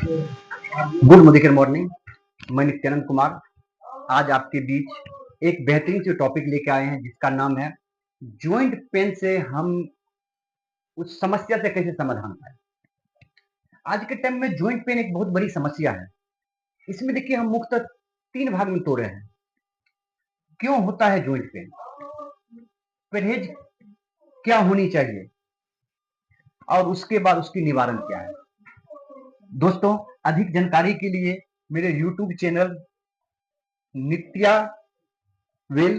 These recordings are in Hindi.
Good मुदिकर morning. मैं नित्यानंद कुमार आज आपके बीच एक बेहतरीन से टॉपिक लेके आए हैं जिसका नाम है ज्वाइंट पेन से हम उस समस्या से कैसे समाधान पाए। आज के टाइम में ज्वाइंट पेन एक बहुत बड़ी समस्या है। इसमें देखिए हम मुख्यतः 3 भाग में तोड़े हैं। क्यों होता है ज्वाइंट पेन, परहेज क्या होनी चाहिए और उसके बाद उसकी निवारण क्या है। दोस्तों, अधिक जानकारी के लिए मेरे YouTube चैनल नित्या वेल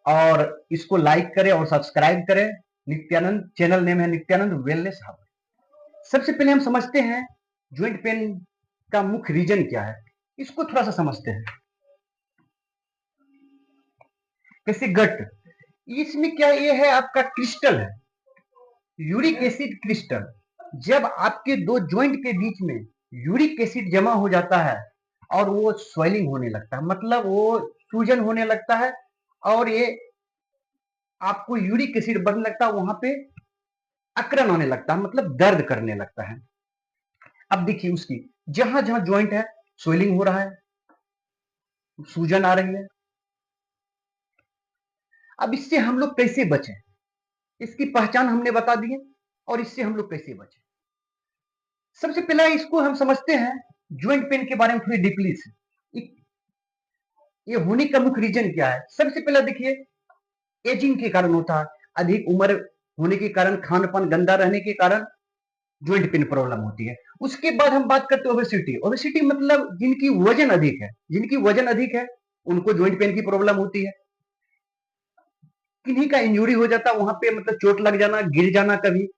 और इसको लाइक करें और सब्सक्राइब करें। नित्यानंद चैनल नेम है नित्यानंद वेलनेस हब। सबसे पहले हम समझते हैं ज्वाइंट पेन का मुख्य रीजन क्या है, इसको थोड़ा सा समझते हैं। कैसे गट, इसमें क्या ये है आपका क्रिस्टल है, यूरिक एसिड क्रिस्टल। जब आपके दो ज्वाइंट के बीच में यूरिक एसिड जमा हो जाता है और वो स्वेलिंग होने लगता है, मतलब वो सूजन होने लगता है और ये आपको यूरिक एसिड बढ़ने लगता है, वहां पे अकड़न आने लगता है, मतलब दर्द करने लगता है। अब देखिए उसकी जहां जहां ज्वाइंट है स्वेलिंग हो रहा है, सूजन आ रही है। अब इससे हम लोग कैसे बचें, इसकी पहचान हमने बता दी है और इससे हम लोग कैसे बचें। सबसे पहला इसको हम समझते हैं ज्वाइंट पेन के बारे में थोड़ी डीपली से। ये होने का मुख्य रीजन क्या है। सबसे पहला देखिए एजिंग के कारण होता है, अधिक उम्र होने के कारण, खान पान गंदा रहने के कारण ज्वाइंट पेन प्रॉब्लम होती है। उसके बाद हम बात करते हैं ओबेसिटी। ओबेसिटी मतलब जिनकी वजन अधिक है, जिनकी वजन अधिक है उनको ज्वाइंट पेन की प्रॉब्लम होती है। किन्हीं का इंजरी हो जाता है, वहां पे मतलब चोट लग जाना, गिर जाना कभी।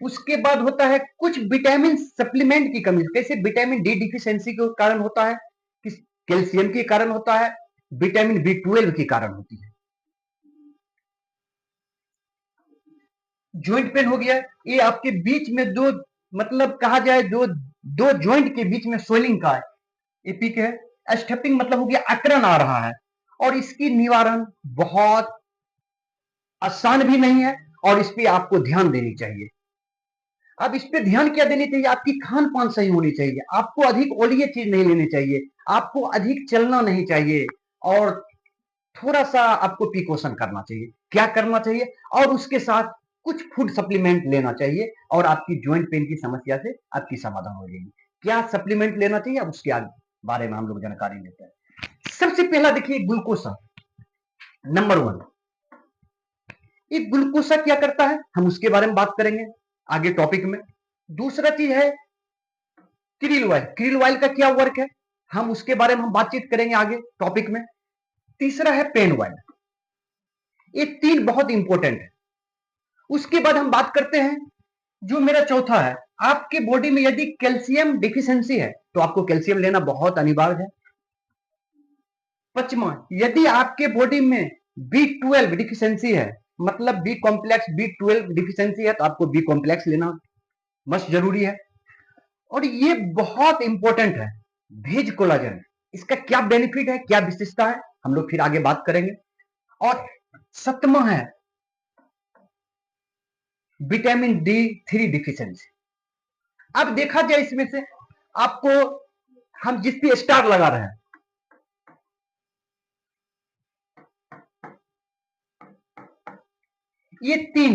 उसके बाद होता है कुछ विटामिन सप्लीमेंट की कमी। कैसे विटामिन डी डिफिशियंसी के कारण होता है, कैल्शियम के कारण होता है, विटामिन बी 12 के कारण होती है। ज्वाइंट पेन हो गया, ये आपके बीच में दो, मतलब कहा जाए दो ज्वाइंट के बीच में स्वेलिंग का है, एपिक है। स्टेपिंग मतलब हो गया अकड़न आ रहा है, और इसकी निवारण बहुत आसान भी नहीं है और इस पे आपको ध्यान देनी चाहिए। अब इस पे ध्यान क्या देनी चाहिए, आपकी खान पान सही होनी चाहिए, आपको अधिक ओलिय चीज नहीं लेनी चाहिए, आपको अधिक चलना नहीं चाहिए और थोड़ा सा आपको प्रिकॉशन करना चाहिए। क्या करना चाहिए, और उसके साथ कुछ फूड सप्लीमेंट लेना चाहिए और आपकी ज्वाइंट पेन की समस्या से आपकी समाधान हो जाएगी। क्या सप्लीमेंट लेना चाहिए, अब उसके बारे में हम लोग जानकारी लेते हैं। सबसे पहला देखिए ग्लूकोसा, नंबर 1। ये ग्लूकोसा क्या करता है हम उसके बारे में बात करेंगे आगे टॉपिक में। दूसरा चीज है क्रिल ऑयल। क्रिल ऑयल का क्या वर्क है हम उसके बारे में हम बातचीत करेंगे आगे टॉपिक में। तीसरा है पेन ऑयल। ये 3 बहुत इंपॉर्टेंट है। उसके बाद हम बात करते हैं जो मेरा चौथा है, आपके बॉडी में यदि कैल्शियम डिफिशियंसी है तो आपको कैल्शियम लेना बहुत अनिवार्य है। पांचवा, यदि आपके बॉडी में B12 डिफिशियंसी है, मतलब बी कॉम्प्लेक्स B12 डिफिशियंसी है, तो आपको बी कॉम्प्लेक्स लेना मस्त जरूरी है। और ये बहुत इंपॉर्टेंट है भेज कोलाजन। इसका क्या बेनिफिट है, क्या विशेषता है, हम लोग फिर आगे बात करेंगे। और सतमा है विटामिन D3 डिफिशियंसी। अब देखा जाए इसमें से आपको, हम जिस पे स्टार लगा रहे हैं, ये 3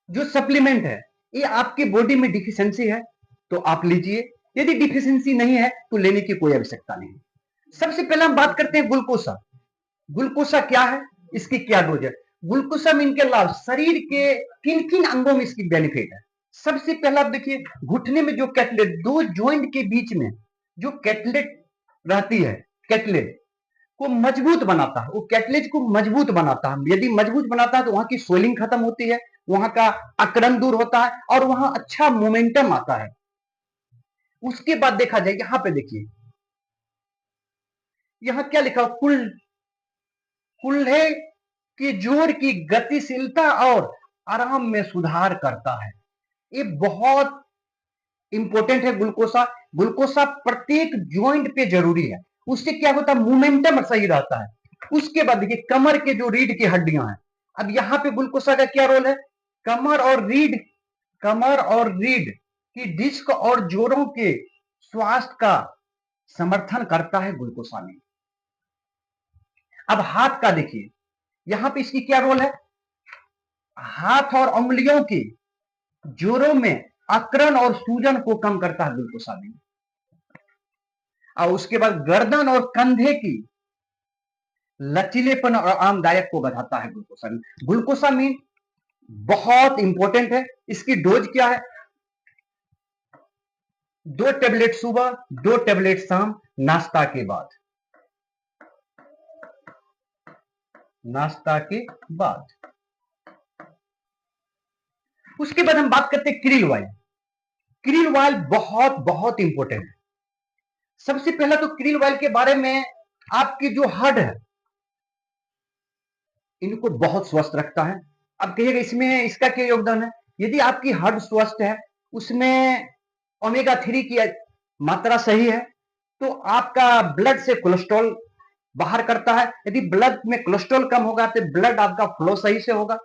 जो सप्लीमेंट है, ये आपके बॉडी में डिफिशियंसी है तो आप लीजिए, यदि डिफिशियंसी नहीं है तो लेने की कोई आवश्यकता नहीं। सबसे पहले हम बात करते हैं ग्लूकोसा। ग्लूकोसा क्या है, इसकी क्या डोज है। ग्लूकोसा में इनके लाभ, शरीर के किन किन अंगों में इसकी बेनिफिट है। सबसे पहला देखिए घुटने में जो कैटलेट, दो ज्वाइंट के बीच में जो कैटलेट रहती है, कैटलेट को मजबूत बनाता है, वो कैटलेज को मजबूत बनाता है। यदि मजबूत बनाता है तो वहां की स्वेलिंग खत्म होती है, वहां का अकड़न दूर होता है और वहां अच्छा मोमेंटम आता है। उसके बाद देखा जाए यहां पे देखिए, यहां क्या लिखा, कुल्हे की जोड़ की गतिशीलता और आराम में सुधार करता है। ये बहुत इंपॉर्टेंट है ग्लूकोसा। ग्लूकोसा प्रत्येक ज्वाइंट पे जरूरी है, उससे क्या होता है मोमेंटम सही रहता है। उसके बाद देखिए कमर के जो रीढ़ की हड्डियां हैं, अब यहां पे ग्लूकोसा का क्या रोल है, कमर और रीढ़, कमर और रीढ़ कि डिस्क और जोड़ों के स्वास्थ्य का समर्थन करता है ग्लूकोसामिन। अब हाथ का देखिए, यहां पे इसकी क्या रोल है? हाथ और उंगलियों के जोड़ों में अकड़न और सूजन को कम करता है ग्लूकोसामिन। और उसके बाद गर्दन और कंधे की लचीलेपन और आरामदायक को बढ़ाता है ग्लूकोसामिन। ग्लूकोसामिन बहुत इंपॉर्टेंट है। इसकी डोज क्या है? 2 टेबलेट सुबह, 2 टेबलेट शाम, नाश्ता के बाद। नाश्ता के बाद। उसके बाद हम बात करते हैं क्रिल ऑयल। क्रिल ऑयल बहुत बहुत इंपॉर्टेंट है। सबसे पहला तो क्रिल ऑयल के बारे में, आपकी जो हड्ड है इनको बहुत स्वस्थ रखता है। अब कहिएगा इसमें इसका क्या योगदान है? यदि आपकी हड्ड स्वस्थ है, उसमें ओमेगा 3 की मात्रा सही है, तो आपका ब्लड से कोलेस्ट्रॉल बाहर करता है। यदि ब्लड में कोलेस्ट्रॉल कम होगा तो ब्लड आपका फ्लो सही से होगा।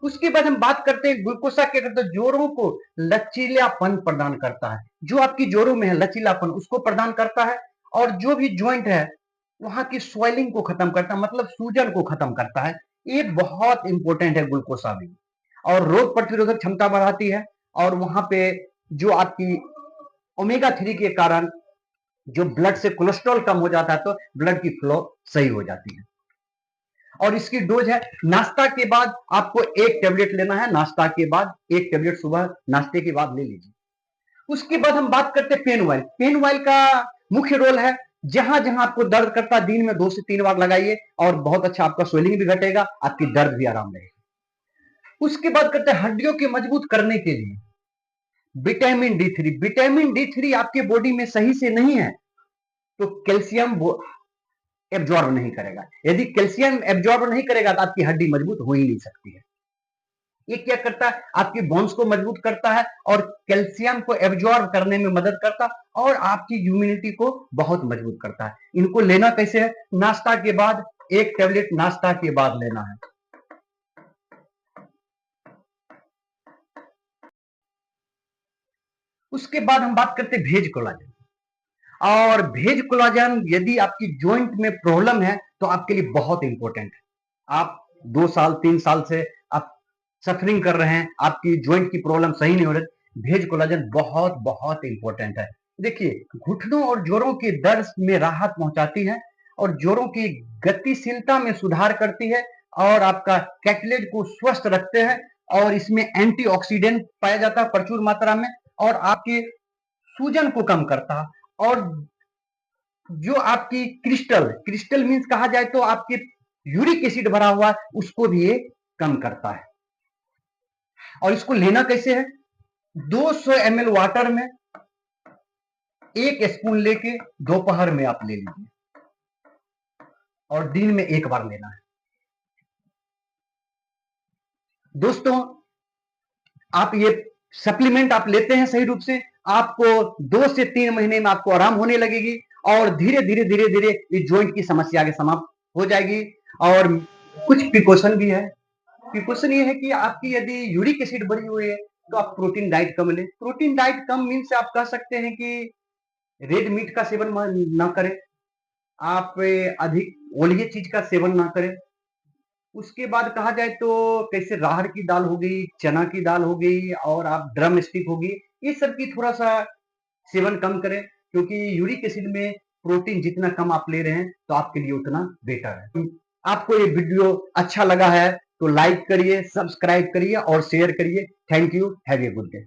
उसके बाद हम बात करते हैं ग्लूकोसा क्या करता है? जोड़ों को लचीलापन प्रदान करता है। जो आपकी जोड़ों में है लचीलापन, उसको प्रदान करता है। और जो भी ज्वाइंट है वहां की स्वेलिंग को खत्म करता है, मतलब सूजन को खत्म करता है। ये बहुत इंपॉर्टेंट है ग्लूकोसामिन। और रोग प्रतिरोधक क्षमता बढ़ाती है। और वहां पे जो आपकी ओमेगा 3 के कारण जो ब्लड से कोलेस्ट्रॉल कम हो जाता है, तो ब्लड की फ्लो सही हो जाती है। और इसकी डोज है, नाश्ता के बाद आपको 1 टेबलेट लेना है। नाश्ता के बाद 1 टेबलेट सुबह नाश्ते के बाद ले लीजिए। उसके बाद हम बात करते हैं पेन ऑयल। पेन ऑयल का मुख्य रोल है, जहां जहां आपको दर्द करता है दिन में 2 से 3 बार लगाइए और बहुत अच्छा आपका स्वेलिंग भी घटेगा, आपकी दर्द भी आराम रहेगा। उसके बाद करते हैं हड्डियों के मजबूत करने के लिए विटामिन D3। विटामिन D3 आपके बॉडी में सही से नहीं है तो कैल्शियम एब्जॉर्ब नहीं करेगा। यदि कैल्शियम एब्जॉर्ब नहीं करेगा तो आपकी हड्डी मजबूत हो ही नहीं सकती है। ये क्या करता है? आपकी बोन्स को मजबूत करता है और कैल्शियम को एब्जॉर्ब करने में मदद करता है और आपकी इम्यूनिटी को बहुत मजबूत करता है। इनको लेना कैसे है? नाश्ता के बाद 1 टेबलेट नाश्ता के बाद लेना है। उसके बाद हम बात करते हैं भेज कोलाजन। और भेज कोलाजन यदि आपकी जॉइंट में प्रॉब्लम है तो आपके लिए बहुत इंपॉर्टेंट है। आप 2 साल 3 साल से आप सफरिंग कर रहे हैं, आपकी जॉइंट की प्रॉब्लम सही नहीं हो रही, भेज कोलाजन बहुत बहुत इंपॉर्टेंट है। देखिए, घुटनों और जोड़ों के दर्द में राहत पहुंचाती है और जोड़ों की गतिशीलता में सुधार करती है और आपका कैटलेज को स्वस्थ रखते हैं। और इसमें एंटीऑक्सीडेंट पाया जाता है प्रचुर मात्रा में और आपके सूजन को कम करता है। और जो आपकी क्रिस्टल क्रिस्टल मीन्स कहा जाए तो आपके यूरिक एसिड भरा हुआ है, उसको भी ये कम करता है। और इसको लेना कैसे है? 200 ml वाटर में 1 स्पून लेके दोपहर में आप ले लीजिए और दिन में 1 बार लेना है। दोस्तों, आप ये सप्लीमेंट आप लेते हैं सही रूप से, आपको 2 से 3 महीने में आपको आराम होने लगेगी और धीरे धीरे धीरे धीरे इस जॉइंट की समस्या आगे समाप्त हो जाएगी। और कुछ प्रिकॉशन भी है। प्रिकॉशन ये है कि आपकी यदि यूरिक एसिड बढ़ी हुई है तो आप प्रोटीन डाइट कम लें। प्रोटीन डाइट कम मीन्स आप कह सकते हैं कि रेड मीट का सेवन ना करें, आप अधिक ओलिये चीज का सेवन ना करें। उसके बाद कहा जाए तो कैसे राहर की दाल हो गई, चना की दाल हो गई और आप ड्रम स्टिक होगी, ये सब की थोड़ा सा सेवन कम करें, क्योंकि यूरिक एसिड में प्रोटीन जितना कम आप ले रहे हैं तो आपके लिए उतना बेटर है। आपको ये वीडियो अच्छा लगा है तो लाइक करिए, सब्सक्राइब करिए और शेयर करिए। Thank you. Have a good day.